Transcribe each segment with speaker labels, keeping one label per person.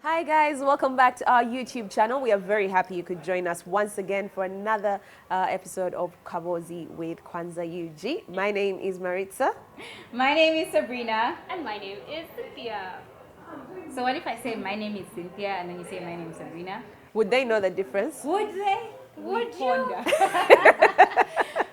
Speaker 1: Hi guys, welcome back to our YouTube channel. We are very happy you could join us once again for another episode of Kaboozi with Kwanza UG. My name is Maritza.
Speaker 2: My name is Sabrina.
Speaker 3: And my name is Cynthia.
Speaker 2: So what if I say my name is Cynthia and then you say my name is Sabrina?
Speaker 1: Would they know the difference?
Speaker 2: Would they?
Speaker 3: Would you?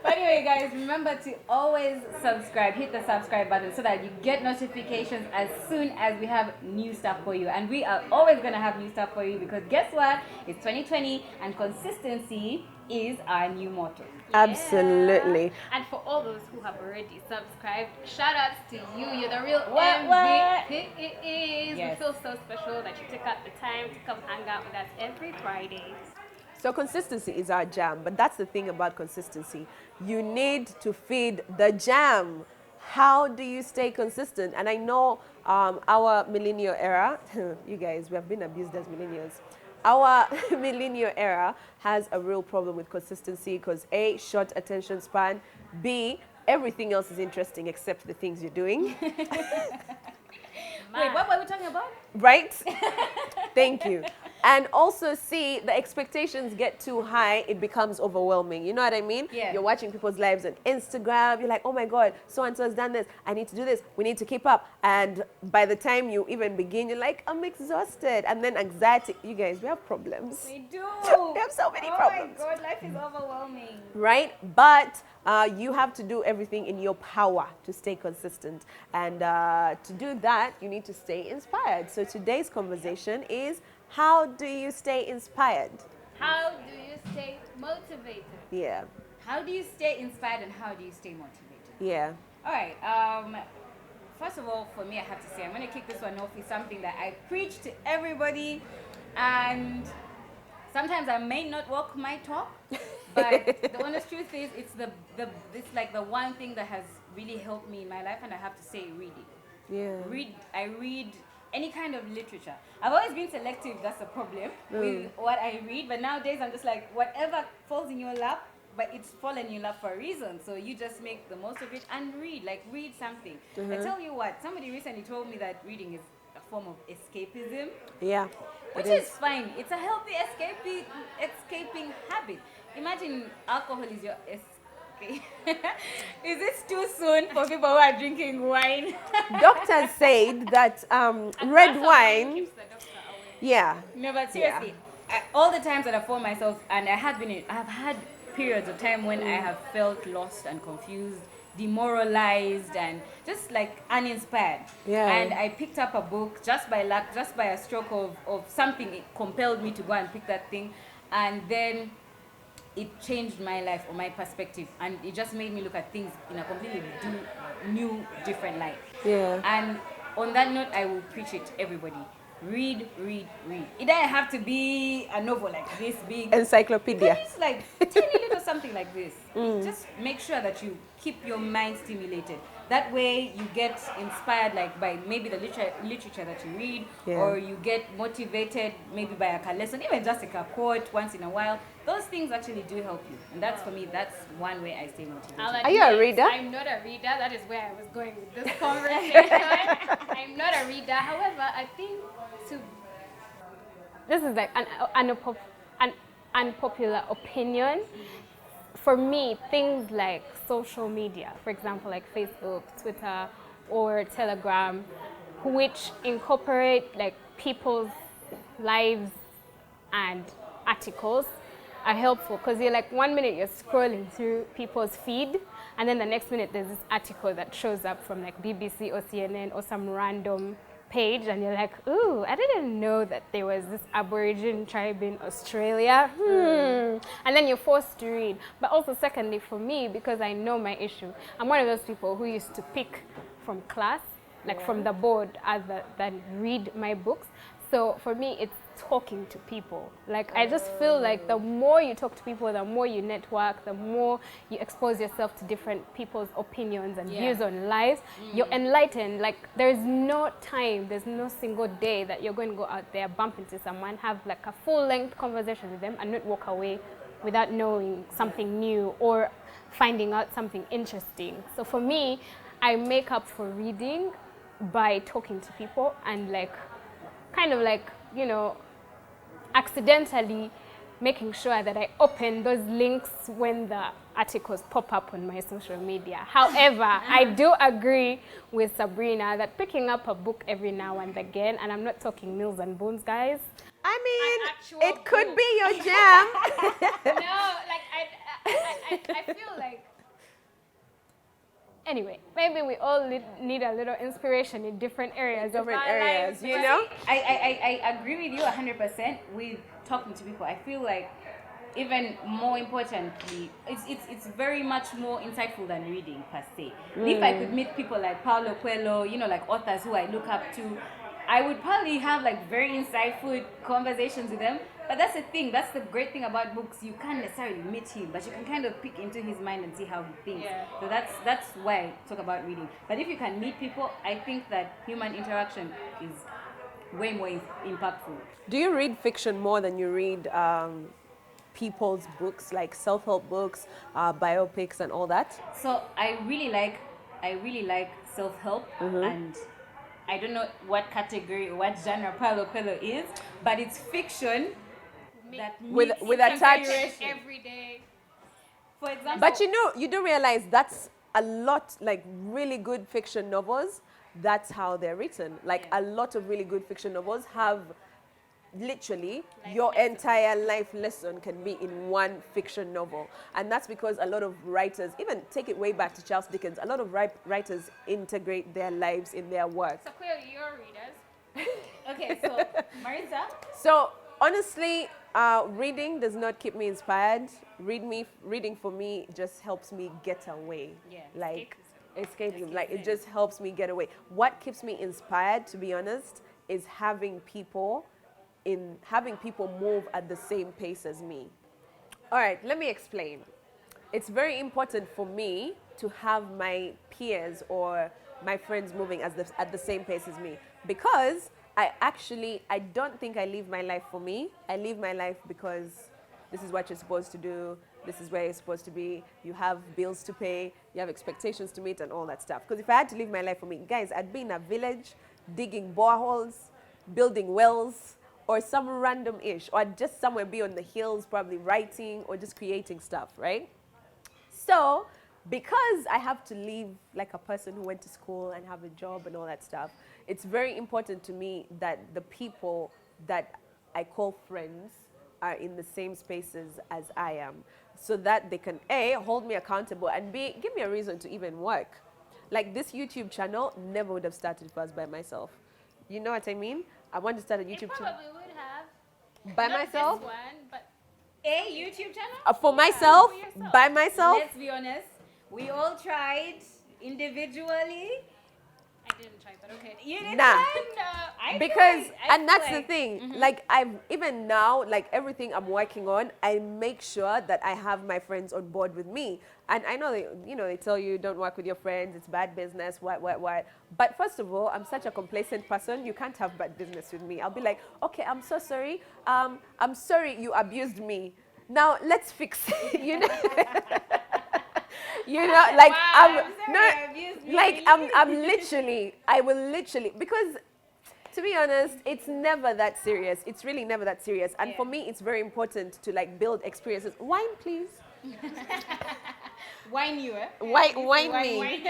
Speaker 2: But anyway, guys, remember to always subscribe. Hit the subscribe button so that you get notifications as soon as we have new stuff for you. And we are always going to have new stuff for you because guess what? It's 2020 and consistency is our new motto.
Speaker 1: Absolutely.
Speaker 3: And for all those who have already subscribed, shout outs to you. You're the real
Speaker 2: What?
Speaker 3: MVPs.
Speaker 2: Yes.
Speaker 3: We feel so special that you took out the time to come hang out with us every Friday.
Speaker 1: So consistency is our jam, but that's the thing about consistency. You need to feed the jam. How do you stay consistent? And I know our millennial era, you guys, we have been abused as millennials. Our millennial era has a real problem with consistency because A, short attention span, B, everything else is interesting except the things you're doing.
Speaker 2: Wait, what were we talking about?
Speaker 1: Right? Thank you. And also see, the expectations get too high, it becomes overwhelming. You know what I mean?
Speaker 2: Yeah.
Speaker 1: You're watching people's lives on Instagram, you're like, oh my God, so-and-so has done this, I need to do this, we need to keep up. And by the time you even begin, you're like, I'm exhausted. And then anxiety, you guys, we have problems.
Speaker 2: We do.
Speaker 1: We have so many problems.
Speaker 2: Oh my God, life is overwhelming.
Speaker 1: Right? But you have to do everything in your power to stay consistent. And to do that, you need to stay inspired. So today's conversation is, how do you stay inspired?
Speaker 3: How do you stay motivated?
Speaker 1: Yeah.
Speaker 2: How do you stay inspired and how do you stay motivated?
Speaker 1: Yeah.
Speaker 2: All right. First of all, for me, I have to say, I'm going to kick this one off with something that I preach to everybody, and sometimes I may not walk my talk, but the honest truth is, it's like the one thing that has really helped me in my life, and I have to say, reading.
Speaker 1: Yeah.
Speaker 2: I read any kind of literature. I've always been selective, that's a problem with what I read, but nowadays I'm just like, whatever falls in your lap, but it's fallen in your lap for a reason, so you just make the most of it and read something. I tell you what, somebody recently told me that reading is a form of escapism.
Speaker 1: Yeah.
Speaker 2: Which is fine. It's a healthy escaping habit. Imagine alcohol is your escape. Is this too soon for people who are drinking wine?
Speaker 1: Doctors said that red wine.
Speaker 3: Keeps the doctor away.
Speaker 1: Yeah.
Speaker 2: No, but seriously, all the times that I found myself, and I have had periods of time when I have felt lost and confused, demoralized, and just like uninspired.
Speaker 1: Yeah.
Speaker 2: And I picked up a book just by luck, just by a stroke of something. It compelled me to go and pick that thing, and then it changed my life or my perspective, and it just made me look at things in a completely new, different light.
Speaker 1: Yeah.
Speaker 2: And on that note, I will preach it to everybody. Read. It doesn't have to be a novel like this big.
Speaker 1: Encyclopedia.
Speaker 2: It's like tiny little something like this. Just make sure that you keep your mind stimulated. That way you get inspired like by maybe the literature that you read, or you get motivated maybe by a lesson, even just like a quote once in a while. Those things actually do help you. And that's, for me, that's one way I stay motivated.
Speaker 3: Are
Speaker 1: you a reader?
Speaker 3: I'm not a reader. That is where I was going with this conversation. I'm not a reader. However, I think this is like an unpopular opinion. For me, things like social media, for example, like Facebook, Twitter, or Telegram, which incorporate like people's lives and articles, are helpful because you're like 1 minute you're scrolling through people's feed, and then the next minute there's this article that shows up from like BBC or CNN or some random page and you're like, ooh, I didn't know that there was this Aborigine tribe in Australia. And then you're forced to read. But also secondly, for me, because I know my issue, I'm one of those people who used to pick from class, like from the board, other than read my books. So for me, it's talking to people. Like, I just feel like the more you talk to people, the more you network, the more you expose yourself to different people's opinions and views on life, you're enlightened. Like, there's no time, there's no single day that you're going to go out there, bump into someone, have like a full-length conversation with them and not walk away without knowing something new or finding out something interesting. So for me, I make up for reading by talking to people and like, kind of like, you know, accidentally making sure that I open those links when the articles pop up on my social media. However, I do agree with Sabrina that picking up a book every now and again, and I'm not talking Mills and Bones, guys.
Speaker 1: I mean, it could be your jam.
Speaker 3: No, like I feel like, anyway, maybe we all need a little inspiration in different areas of our lives,
Speaker 1: you know?
Speaker 2: I agree with you 100% with talking to people. I feel like even more importantly, it's very much more insightful than reading per se. If I could meet people like Paulo Coelho, you know, like authors who I look up to, I would probably have like very insightful conversations with them. But that's the thing, that's the great thing about books. You can't necessarily meet him, but you can kind of peek into his mind and see how he thinks. So that's why I talk about reading. But if you can meet people, I think that human interaction is way more impactful.
Speaker 1: Do you read fiction more than you read people's books, like self-help books, biopics and all that?
Speaker 2: So I really like self-help, and I don't know what category or what genre Paulo Coelho is, but it's fiction that
Speaker 1: with a touch
Speaker 3: every day.
Speaker 2: For example,
Speaker 1: but you do realize that's a lot, like really good fiction novels, that's how they're written. Like a lot of really good fiction novels have literally your entire life lesson can be in one fiction novel. And that's because a lot of writers, even take it way back to Charles Dickens, a lot of writers integrate their lives in their work.
Speaker 3: So clearly you're readers.
Speaker 2: okay, so Marisa?
Speaker 1: So honestly, reading does not keep me inspired. Reading for me just helps me get away. Like escapism. Like it just helps me get away. What keeps me inspired, to be honest, is having people move at the same pace as me. All right, let me explain. It's very important for me to have my peers or my friends moving at the same pace as me, because I don't think I live my life for me. I live my life because this is what you're supposed to do. This is where you're supposed to be. You have bills to pay. You have expectations to meet and all that stuff. Because if I had to live my life for me, guys, I'd be in a village digging boreholes, building wells, or some random-ish, or I'd just somewhere be on the hills probably writing or just creating stuff, right? So because I have to live like a person who went to school and have a job and all that stuff, it's very important to me that the people that I call friends are in the same spaces as I am, so that they can A, hold me accountable, and B, give me a reason to even work. Like this YouTube channel never would have started first by myself. You know what I mean? I want to start a YouTube channel.
Speaker 3: Probably would have.
Speaker 1: By
Speaker 3: Not
Speaker 1: myself?
Speaker 3: This one, but
Speaker 2: A YouTube channel?
Speaker 1: For myself?
Speaker 3: for yourself.
Speaker 1: By myself?
Speaker 2: Let's be honest, we all tried individually.
Speaker 3: I didn't try, but okay.
Speaker 2: You didn't
Speaker 1: Nah.
Speaker 2: try?
Speaker 1: Because,
Speaker 2: I
Speaker 1: and that's
Speaker 2: feel
Speaker 1: the thing, like even now, like everything I'm working on, I make sure that I have my friends on board with me. And I know they tell you don't work with your friends, it's bad business, what. But first of all, I'm such a complacent person, you can't have bad business with me. I'll be like, okay, I'm so sorry. I'm sorry you abused me. Now let's fix it, you know? You know, like
Speaker 2: Wow,
Speaker 1: I will literally, because to be honest, it's never that serious. It's really never that serious. And for me, it's very important to like build experiences. Wine, please.
Speaker 2: Wine you, eh?
Speaker 1: Wine me.
Speaker 2: Wine.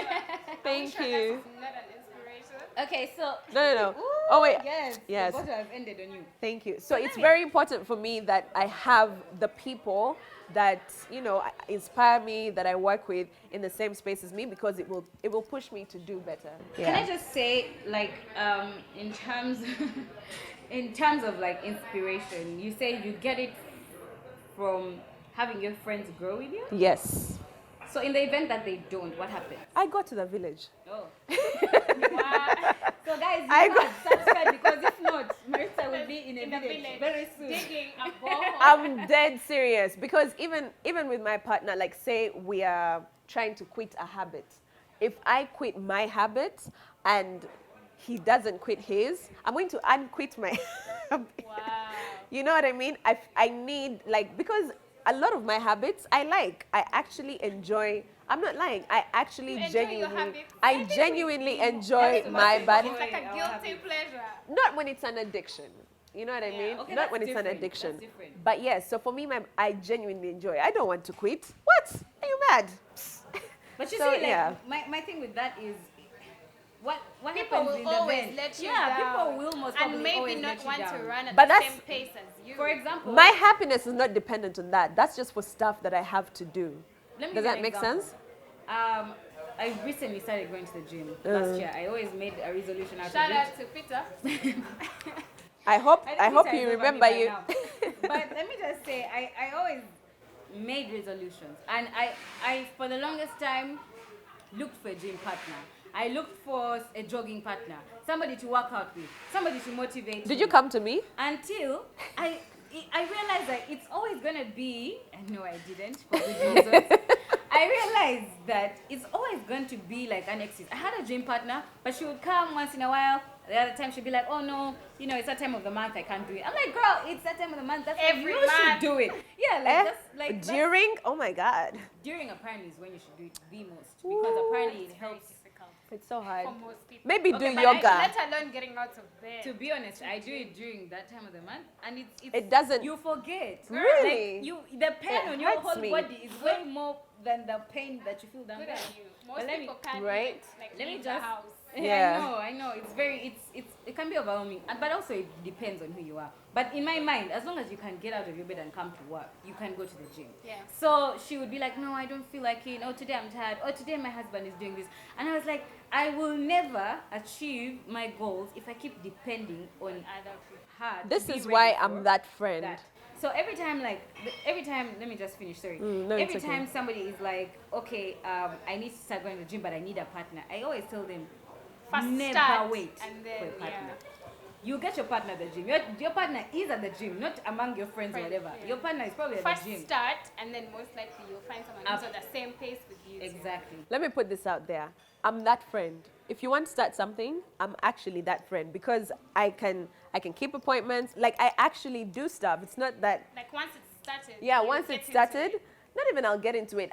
Speaker 1: Thank you.
Speaker 3: Not an inspiration.
Speaker 2: Okay, so
Speaker 1: No.
Speaker 2: Ooh.
Speaker 1: Oh wait.
Speaker 2: Yes.
Speaker 1: Yes.
Speaker 2: The bottle has ended on you.
Speaker 1: Thank you. So it's very important for me that I have the people that inspire me, that I work with in the same space as me, because it will push me to do better. Yeah.
Speaker 2: Can I just say, like, in terms in terms of like inspiration, you say you get it from having your friends grow with you.
Speaker 1: Yes.
Speaker 2: So in the event that they don't, what happens?
Speaker 1: I go to the village.
Speaker 2: Oh. Wow. So guys, you must subscribe, because if not, Marissa will be in a village very soon.
Speaker 3: Digging a borehole.
Speaker 1: I'm dead serious, because even with my partner, like say we are trying to quit a habit. If I quit my habit and he doesn't quit his, I'm going to unquit my habit.
Speaker 3: Wow.
Speaker 1: You know what I mean? I need, like, because a lot of my habits I actually enjoy. I'm not lying. I actually
Speaker 3: You enjoy your
Speaker 1: genuinely,
Speaker 3: habits?
Speaker 1: I genuinely enjoy my body.
Speaker 3: It's like a guilty pleasure.
Speaker 1: Not when it's an addiction. You know what I mean?
Speaker 2: okay,
Speaker 1: Not
Speaker 2: that's
Speaker 1: when it's an
Speaker 2: different.
Speaker 1: addiction.
Speaker 2: That's different.
Speaker 1: But yes, so for me, I genuinely enjoy. I don't want to quit. What? Are you mad?
Speaker 2: But you
Speaker 1: So,
Speaker 2: see, like,
Speaker 1: yeah.
Speaker 2: my thing with that is, what
Speaker 3: People
Speaker 2: happens
Speaker 3: will
Speaker 2: in the
Speaker 3: always
Speaker 2: event?
Speaker 3: let you
Speaker 2: yeah,
Speaker 3: down.
Speaker 2: people will most probably
Speaker 3: And maybe
Speaker 2: always
Speaker 3: not
Speaker 2: let you
Speaker 3: want
Speaker 2: down.
Speaker 3: to run at
Speaker 1: But
Speaker 3: the
Speaker 1: that's-
Speaker 3: same pace as you.
Speaker 2: For example,
Speaker 1: My happiness is not dependent on that. That's just for stuff that I have to do.
Speaker 2: let me
Speaker 1: Does
Speaker 2: give
Speaker 1: that
Speaker 2: an
Speaker 1: make
Speaker 2: example.
Speaker 1: sense?
Speaker 2: I recently started going to the gym last year. I always made a resolution out
Speaker 3: Shout
Speaker 2: of it.
Speaker 3: out to Peter.
Speaker 1: I hope
Speaker 2: think Peter
Speaker 1: you
Speaker 2: is over me
Speaker 1: remember
Speaker 2: by
Speaker 1: you.
Speaker 2: now. But let me just say, I always made resolutions, and I for the longest time looked for a gym partner. I looked for a jogging partner, somebody to work out with, somebody to motivate.
Speaker 1: Did
Speaker 2: me.
Speaker 1: you come to me?
Speaker 2: Until I realized that it's always gonna be, and no, I didn't for good reasons. I realized that it's always going to be like an excuse. I had a gym partner, but she would come once in a while. The other time she'd be like, oh no, it's that time of the month, I can't do it. I'm like, girl, it's that time of the month. That's when
Speaker 3: Every
Speaker 2: you
Speaker 3: month.
Speaker 2: should do it. Yeah, that's
Speaker 1: During? Oh my God.
Speaker 2: during apparently is when you should do it the most, because apparently it helps.
Speaker 1: It's so hard.
Speaker 3: For most people.
Speaker 1: Maybe
Speaker 2: Okay,
Speaker 1: do
Speaker 2: but
Speaker 1: yoga.
Speaker 3: Let alone getting out of bed.
Speaker 2: To be honest, I do it during that time of the month, and
Speaker 1: It doesn't-
Speaker 2: You forget.
Speaker 1: Really?
Speaker 2: Like the pain
Speaker 1: It
Speaker 2: on your
Speaker 1: hurts
Speaker 2: whole
Speaker 1: me.
Speaker 2: body is way more than the pain that you feel down
Speaker 3: Good
Speaker 2: there.
Speaker 3: at you. Most
Speaker 2: But let me-
Speaker 3: people can't
Speaker 1: Right?
Speaker 3: even, like,
Speaker 2: let me
Speaker 3: leave the
Speaker 2: just-
Speaker 3: house.
Speaker 1: Yeah.
Speaker 2: I know. It can be overwhelming, but also it depends on who you are. But in my mind, as long as you can get out of your bed and come to work, you can go to the gym.
Speaker 3: Yeah.
Speaker 2: So she would be like, no, I don't feel like it. Oh, today I'm tired. Oh, today my husband is doing this. And I was like, I will never achieve my goals if I keep depending on
Speaker 3: Other people.
Speaker 2: her. to
Speaker 1: This
Speaker 2: be
Speaker 1: is
Speaker 2: ready
Speaker 1: why
Speaker 2: for
Speaker 1: I'm that friend.
Speaker 2: that. So every time, let me just finish. Sorry.
Speaker 1: No, it's
Speaker 2: every
Speaker 1: okay.
Speaker 2: time somebody is like, okay, I need to start going to the gym, but I need a partner. I always tell them,
Speaker 3: First
Speaker 2: never
Speaker 3: start,
Speaker 2: wait
Speaker 3: and
Speaker 2: for
Speaker 3: then,
Speaker 2: a partner. You get your partner at the gym. Your partner is at the gym, not among your friends or
Speaker 3: Friends,
Speaker 2: whatever.
Speaker 3: yeah.
Speaker 2: Your partner is probably at
Speaker 3: First
Speaker 2: the gym.
Speaker 3: start, and then most likely you'll find someone who's on the same pace with you. too.
Speaker 2: Exactly.
Speaker 1: Let me put this out there. I'm that friend. If you want to start something, I'm actually that friend, because I can keep appointments. Like, I actually do stuff. It's not that.
Speaker 3: Like once it's started.
Speaker 1: Yeah,
Speaker 3: you
Speaker 1: once
Speaker 3: get
Speaker 1: it's
Speaker 3: into
Speaker 1: started,
Speaker 3: it.
Speaker 1: not even I'll get into it.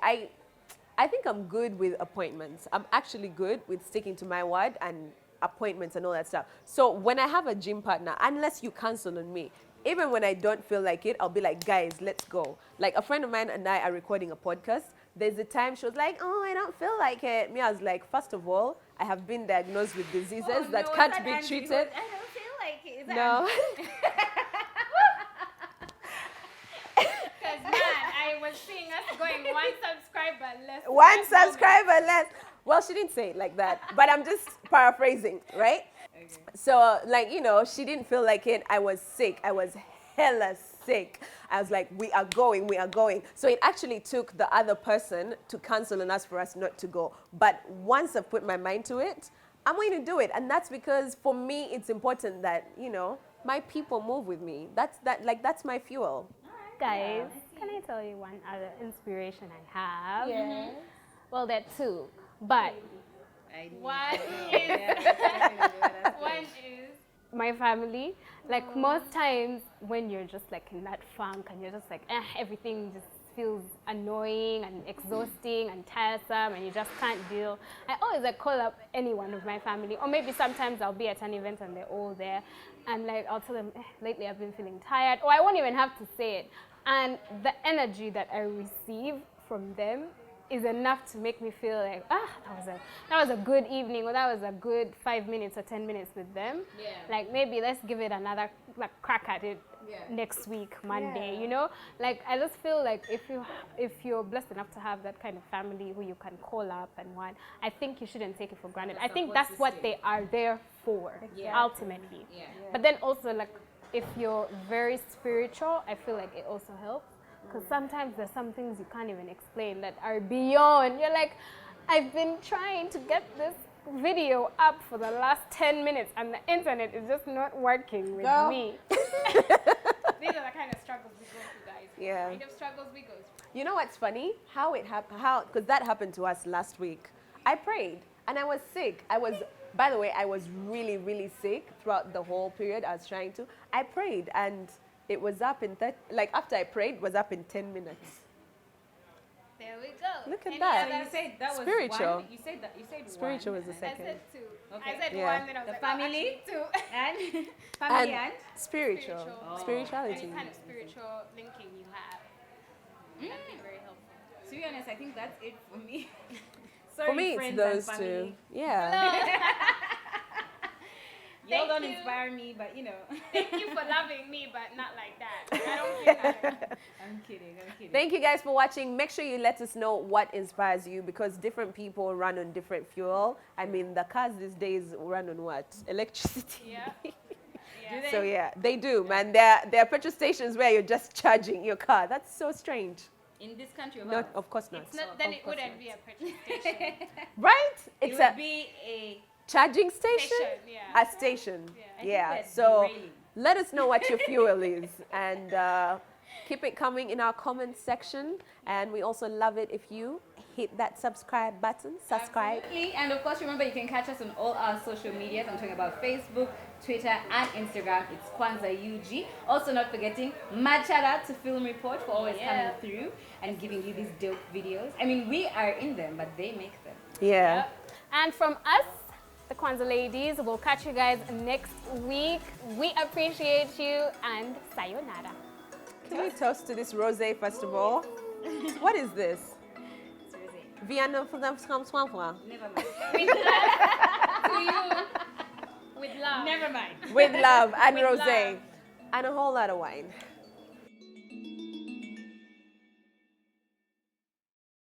Speaker 1: I think I'm good with appointments. I'm actually good with sticking to my word and appointments and all that stuff. So when I have a gym partner, unless you cancel on me, even when I don't feel like it, I'll be like, guys, let's go. Like, a friend of mine and I are recording a podcast. There's a time she was like, oh, I don't feel like it. Me, I was like, first of all, I have been diagnosed with diseases
Speaker 2: Oh,
Speaker 1: that
Speaker 2: no,
Speaker 1: can't
Speaker 2: is that
Speaker 1: be
Speaker 2: Angie?
Speaker 1: treated.
Speaker 2: I don't feel like it. Is that
Speaker 1: No.
Speaker 2: Angie?
Speaker 3: Because man, I was seeing us going one subscriber less.
Speaker 1: One
Speaker 3: that moment.
Speaker 1: subscriber less. Well, she didn't say it like that, but I'm just paraphrasing, right?
Speaker 2: Okay.
Speaker 1: So, like, she didn't feel like it. I was sick. I was hella sick. I was like, we are going. So it actually took the other person to cancel on us for us not to go. But once I've put my mind to it, I'm going to do it. And that's because for me, it's important that, my people move with me. That's my fuel.
Speaker 3: Guys, can I tell you one other inspiration I have?
Speaker 2: Yeah.
Speaker 3: Well, there are two, but one is my family. Like most times when you're just like in that funk and you're just like, everything just feels annoying and exhausting and tiresome and you just can't deal. I always like call up any one of my family, or maybe sometimes I'll be at an event and they're all there and like I'll tell them, lately I've been feeling tired, or I won't even have to say it. And the energy that I receive from them is enough to make me feel like, that was a good evening, or that was a good 5 minutes or 10 minutes with them.
Speaker 2: Yeah.
Speaker 3: Like maybe let's give it another crack at it next week, Monday, you know? Like I just feel like if you're blessed enough to have that kind of family who you can call up and want, I think you shouldn't take it for granted. I think that's what they are there for, ultimately.
Speaker 2: Yeah.
Speaker 3: But then also like if you're very spiritual, I feel like it also helps. Because sometimes there's some things you can't even explain that are beyond. You're like, I've been trying to get this video up for the last 10 minutes and the internet is just not working with me. These are the kind of struggles we go through, guys.
Speaker 1: Yeah.
Speaker 3: The kind of struggles we go through.
Speaker 1: You know what's funny? How it happened, because that happened to us last week. I prayed and I was sick. By the way, I was really, really sick throughout the whole period I was trying to. I prayed and it was up in after I prayed, it was up in 10 minutes.
Speaker 3: There we go.
Speaker 1: Look at
Speaker 3: Any
Speaker 1: that.
Speaker 2: So you said that was
Speaker 1: Spiritual.
Speaker 2: one. You said
Speaker 1: Spiritual
Speaker 2: one.
Speaker 1: was the
Speaker 3: I
Speaker 1: second.
Speaker 3: said two.
Speaker 2: Okay.
Speaker 3: I said
Speaker 1: Yeah.
Speaker 3: one, then I was
Speaker 2: The
Speaker 3: like,
Speaker 2: family?
Speaker 3: two.
Speaker 2: And family and
Speaker 1: spiritual.
Speaker 3: Spiritual.
Speaker 1: Spirituality.
Speaker 3: Any kind of spiritual linking you have. That'd be very helpful.
Speaker 2: to be honest, I think that's it for me.
Speaker 1: For
Speaker 2: Sorry,
Speaker 1: me, it's
Speaker 2: friends
Speaker 1: those
Speaker 2: and
Speaker 1: two.
Speaker 2: family.
Speaker 1: Yeah.
Speaker 2: Y'all
Speaker 3: Thank
Speaker 2: don't
Speaker 3: you.
Speaker 2: inspire me, but you know.
Speaker 3: Thank you for loving me, but not like that. I don't feel that.
Speaker 2: I'm kidding.
Speaker 1: Thank you guys for watching. Make sure you let us know what inspires you because different people run on different fuel. I mean, the cars these days run on what? Electricity.
Speaker 3: Yeah.
Speaker 2: Do they?
Speaker 1: So yeah, they do, man. There are petrol stations where you're just charging your car. That's so strange.
Speaker 2: In this country of
Speaker 1: No,
Speaker 2: ours,
Speaker 1: of course not.
Speaker 3: It's not, then it wouldn't be a petrol station.
Speaker 1: Right?
Speaker 2: it
Speaker 1: It's
Speaker 2: would
Speaker 1: a
Speaker 2: be a
Speaker 1: charging station.
Speaker 3: Station, yeah.
Speaker 1: A station.
Speaker 2: I think
Speaker 1: Yeah.
Speaker 2: we're
Speaker 1: So
Speaker 2: derailing.
Speaker 1: let us know what your fuel is and keep it coming in our comments section. And we also love it if you hit that subscribe button. Subscribe.
Speaker 2: Absolutely. And of course, remember you can catch us on all our social medias. I'm talking about Facebook, Twitter, and Instagram. It's Kwanza UG. Also, not forgetting, mad shout out to Film Report for always coming through and giving you these dope videos. I mean, we are in them, but they make them.
Speaker 1: Yeah.
Speaker 3: Yep. And from us, the Kwanza ladies, we'll catch you guys next week. We appreciate you and sayonara.
Speaker 1: Can we toast to this rosé first of all? What is this? Vienna for them.
Speaker 2: Never mind.
Speaker 3: With love to you. With love.
Speaker 2: Never mind.
Speaker 1: With love and
Speaker 3: With
Speaker 1: rosé
Speaker 3: love.
Speaker 1: and a whole lot of wine.